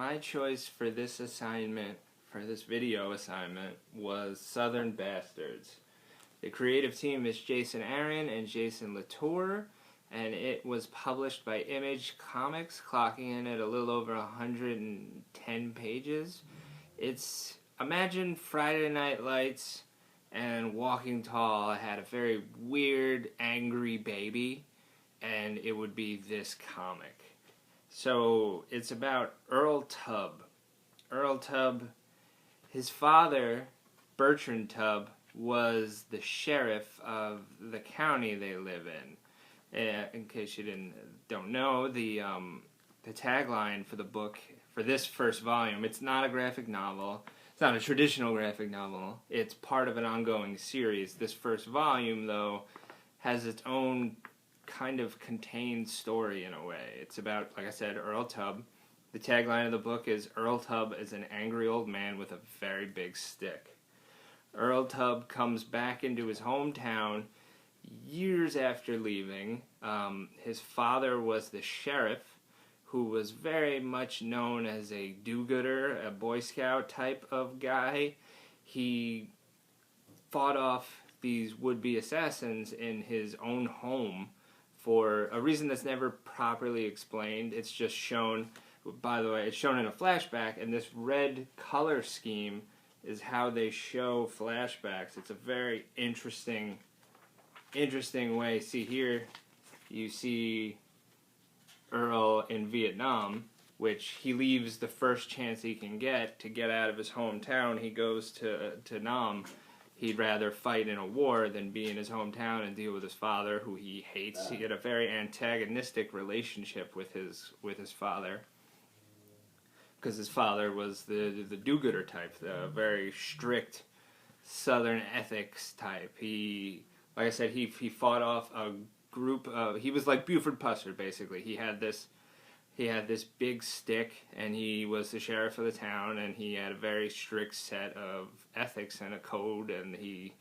my choice for this assignment, for this video assignment, was Southern Bastards. The creative team is Jason Aaron and Jason Latour, and it was published by Image Comics, clocking in at a little over 110 pages. Imagine Friday Night Lights and Walking Tall had a very weird, angry baby, and it would be this comic. So it's about Earl Tubb. Earl Tubb, his father, Bertrand Tubb, was the sheriff of the county they live in. In case you don't know, the tagline for the book, for this first volume, it's not a graphic novel. It's not a traditional graphic novel. It's part of an ongoing series. This first volume, though, has its own kind of contained story in a way. It's about, like I said, Earl Tubb. The tagline of the book is Earl Tubb is an angry old man with a very big stick. Earl Tubb comes back into his hometown years after leaving. His father was the sheriff, who was very much known as a do-gooder, a Boy Scout type of guy. He fought off these would-be assassins in his own home for a reason that's never properly explained. It's just shown, by the way, it's shown in a flashback, and this red color scheme is how they show flashbacks. It's a very interesting way. See here, you see Earl in Vietnam, which he leaves the first chance he can get to get out of his hometown. He goes to Nam. He'd rather fight in a war than be in his hometown and deal with his father, who he hates. He had a very antagonistic relationship with his father, because his father was the do-gooder type, the very strict Southern ethics type. Like I said, he fought off a group of. He was like Buford Puster, basically. He had this big stick, and he was the sheriff of the town, and he had a very strict set of ethics and a code, and he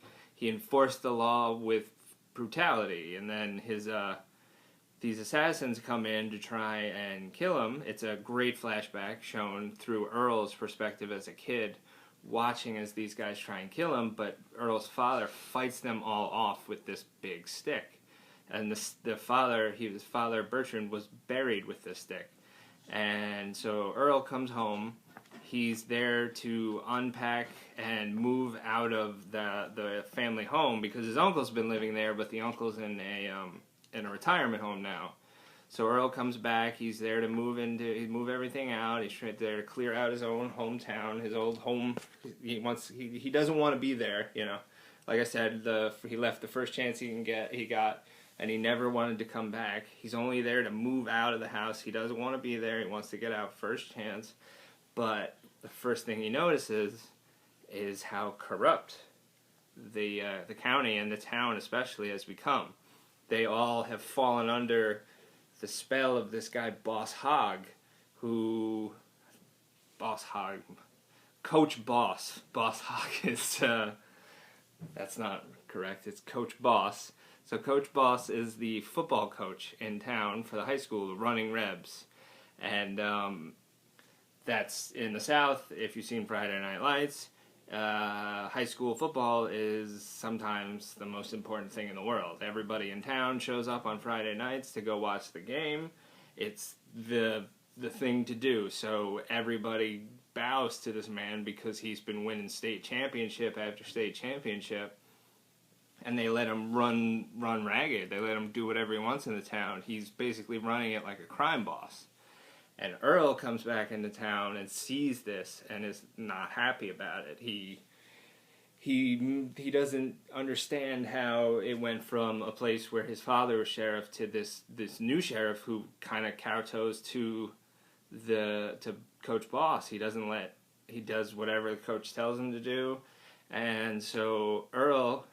enforced the law with brutality. And then these assassins come in to try and kill him. It's a great flashback shown through Earl's perspective as a kid, watching as these guys try and kill him, but Earl's father fights them all off with this big stick. And his father, Bertrand, was buried with this stick. And so Earl comes home. He's there to unpack and move out of the family home because his uncle's been living there, but the uncle's in a retirement home now. So Earl comes back. He's there to move everything out. He's there to clear out his own hometown, his old home. He doesn't want to be there, you know. Like I said, he left the first chance he got. And he never wanted to come back. He's only there to move out of the house. He doesn't want to be there. He wants to get out first chance. But the first thing he notices is how corrupt the county and the town especially has become. They all have fallen under the spell of this guy, Coach Boss. Boss Hogg is, that's not correct. It's Coach Boss. So Coach Boss is the football coach in town for the high school, the Running Rebs. And that's in the South. If you've seen Friday Night Lights, high school football is sometimes the most important thing in the world. Everybody in town shows up on Friday nights to go watch the game. It's the thing to do. So everybody bows to this man because he's been winning state championship after state championship. And they let him run ragged. They let him do whatever he wants in the town. He's basically running it like a crime boss. And Earl comes back into town and sees this and is not happy about it. He doesn't understand how it went from a place where his father was sheriff to this new sheriff who kind of kowtows to Coach Boss. He does whatever the coach tells him to do. And so Earl,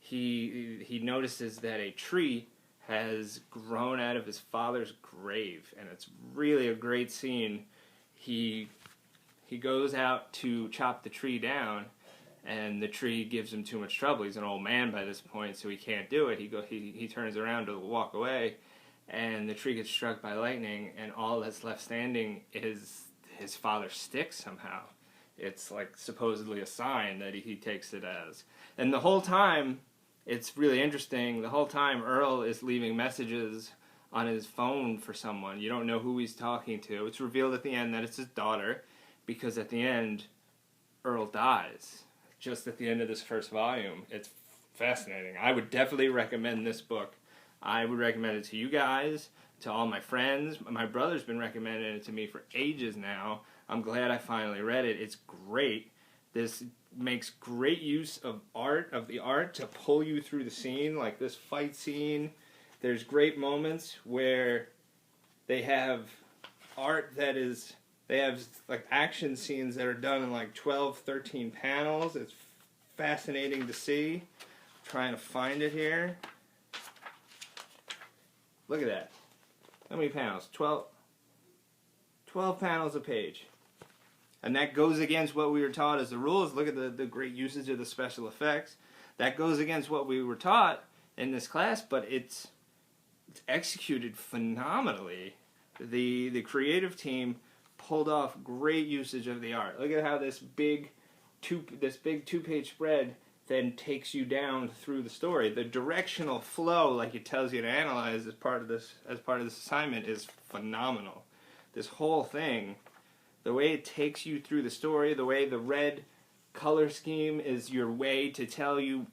he notices that a tree has grown out of his father's grave, and it's really a great scene. He goes out to chop the tree down, and the tree gives him too much trouble. He's an old man by this point, so he can't do it. He turns around to walk away, and the tree gets struck by lightning, and all that's left standing is his father's stick somehow. It's like supposedly a sign that he takes it as. And the whole time, it's really interesting, the whole time Earl is leaving messages on his phone for someone. You don't know who he's talking to. It's revealed at the end that it's his daughter, because at the end, Earl dies. Just at the end of this first volume. It's fascinating. I would definitely recommend this book. I would recommend it to you guys, to all my friends. My brother's been recommending it to me for ages now. I'm glad I finally read it. It's great. This makes great use of the art to pull you through the scene, like this fight scene. There's great moments where they have art that is, they have like action scenes that are done in like 12, 13 panels. It's fascinating to see. I'm trying to find it here. Look at that. How many panels? 12 panels a page. And that goes against what we were taught as the rules. Look at the great usage of the special effects. That goes against what we were taught in this class, but it's executed phenomenally. The creative team pulled off great usage of the art. Look at how this big two-page spread then takes you down through the story. The directional flow, like it tells you to analyze as part of this assignment, is phenomenal. This whole thing, the way it takes you through the story, the way the red color scheme is your way to tell you,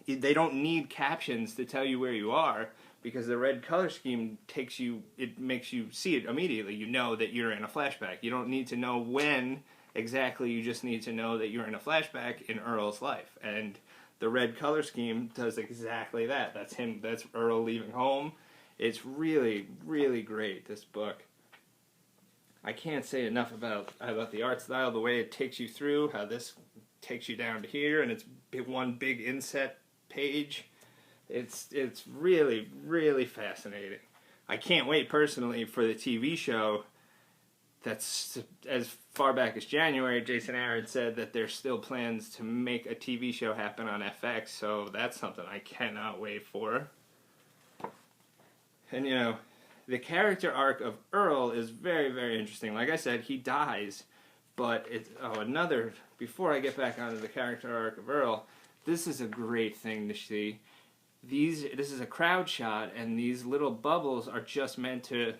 they don't need captions to tell you where you are, because the red color scheme takes you, it makes you see it immediately. You know that you're in a flashback. You don't need to know when exactly, you just need to know that you're in a flashback in Earl's life. And the red color scheme does exactly that. That's him, that's Earl leaving home. It's really, really great, this book. I can't say enough about the art style, the way it takes you through, how this takes you down to here, and it's one big inset page. It's really, really fascinating. I can't wait personally for the TV show. That's as far back as January. Jason Aaron said that there's still plans to make a TV show happen on FX, so that's something I cannot wait for. And you know, the character arc of Earl is very, very interesting. Like I said, he dies, but it's before I get back onto the character arc of Earl, this is a great thing to see. This is a crowd shot, and these little bubbles are just meant to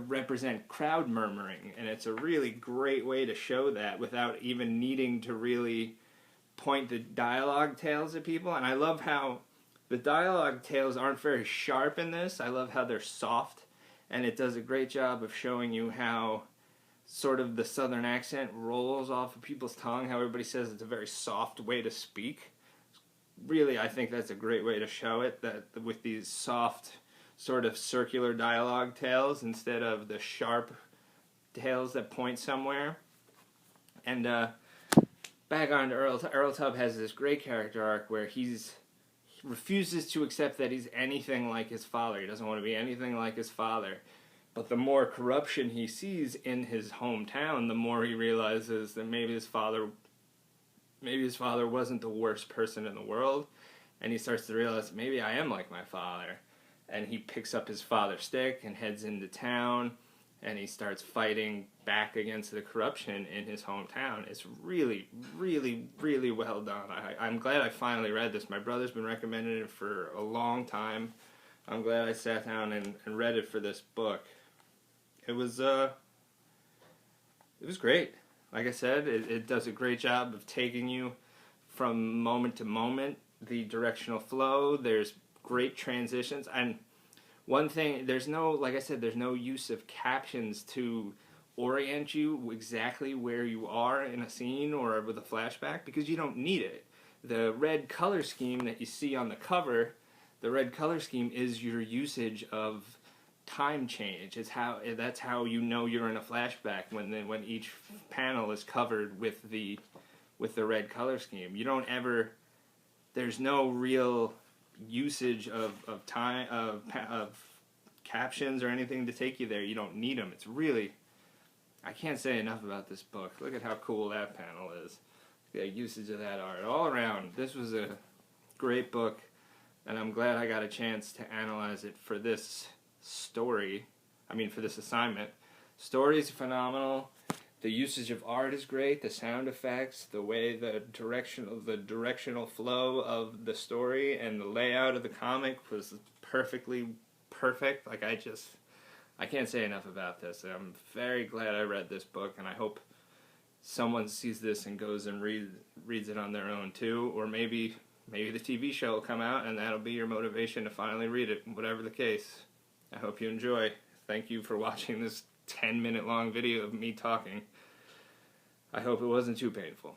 represent crowd murmuring, and it's a really great way to show that without even needing to really point the dialogue tails at people. And I love how the dialogue tails aren't very sharp in this. I love how they're soft, and it does a great job of showing you how sort of the southern accent rolls off of people's tongue, how everybody says it's a very soft way to speak. Really, I think that's a great way to show it, that with these soft sort of circular dialogue tails instead of the sharp tails that point somewhere. And back on to Earl. Earl Tubb has this great character arc where he refuses to accept that he's anything like his father. He doesn't want to be anything like his father. But the more corruption he sees in his hometown, the more he realizes that maybe his father wasn't the worst person in the world. And he starts to realize, maybe I am like my father. And he picks up his father's stick and heads into town, and he starts fighting back against the corruption in his hometown. It's really, really, really well done. I'm glad I finally read this. My brother's been recommending it for a long time. I'm glad I sat down and read it for this book. It was great. Like I said, it does a great job of taking you from moment to moment. The directional flow, there's great transitions, and one thing, there's no use of captions to orient you exactly where you are in a scene or with a flashback, because you don't need it. The red color scheme that you see on the cover, the red color scheme is your usage of time change. That's how you know you're in a flashback, when each panel is covered with the red color scheme. There's no real usage of time of captions or anything to take you there. You don't need them. It's really, I can't say enough about this book. Look at how cool that panel is. The usage of that art all around. This was a great book, and I'm glad I got a chance to analyze it for this for this assignment. Story is phenomenal. The usage of art is great. The sound effects, the way the directional flow of the story and the layout of the comic was perfectly perfect. Like, I can't say enough about this. I'm very glad I read this book, and I hope someone sees this and goes and reads it on their own too, or maybe the TV show will come out and that'll be your motivation to finally read it. Whatever the case, I hope you enjoy. Thank you for watching this 10-minute long video of me talking. I hope it wasn't too painful.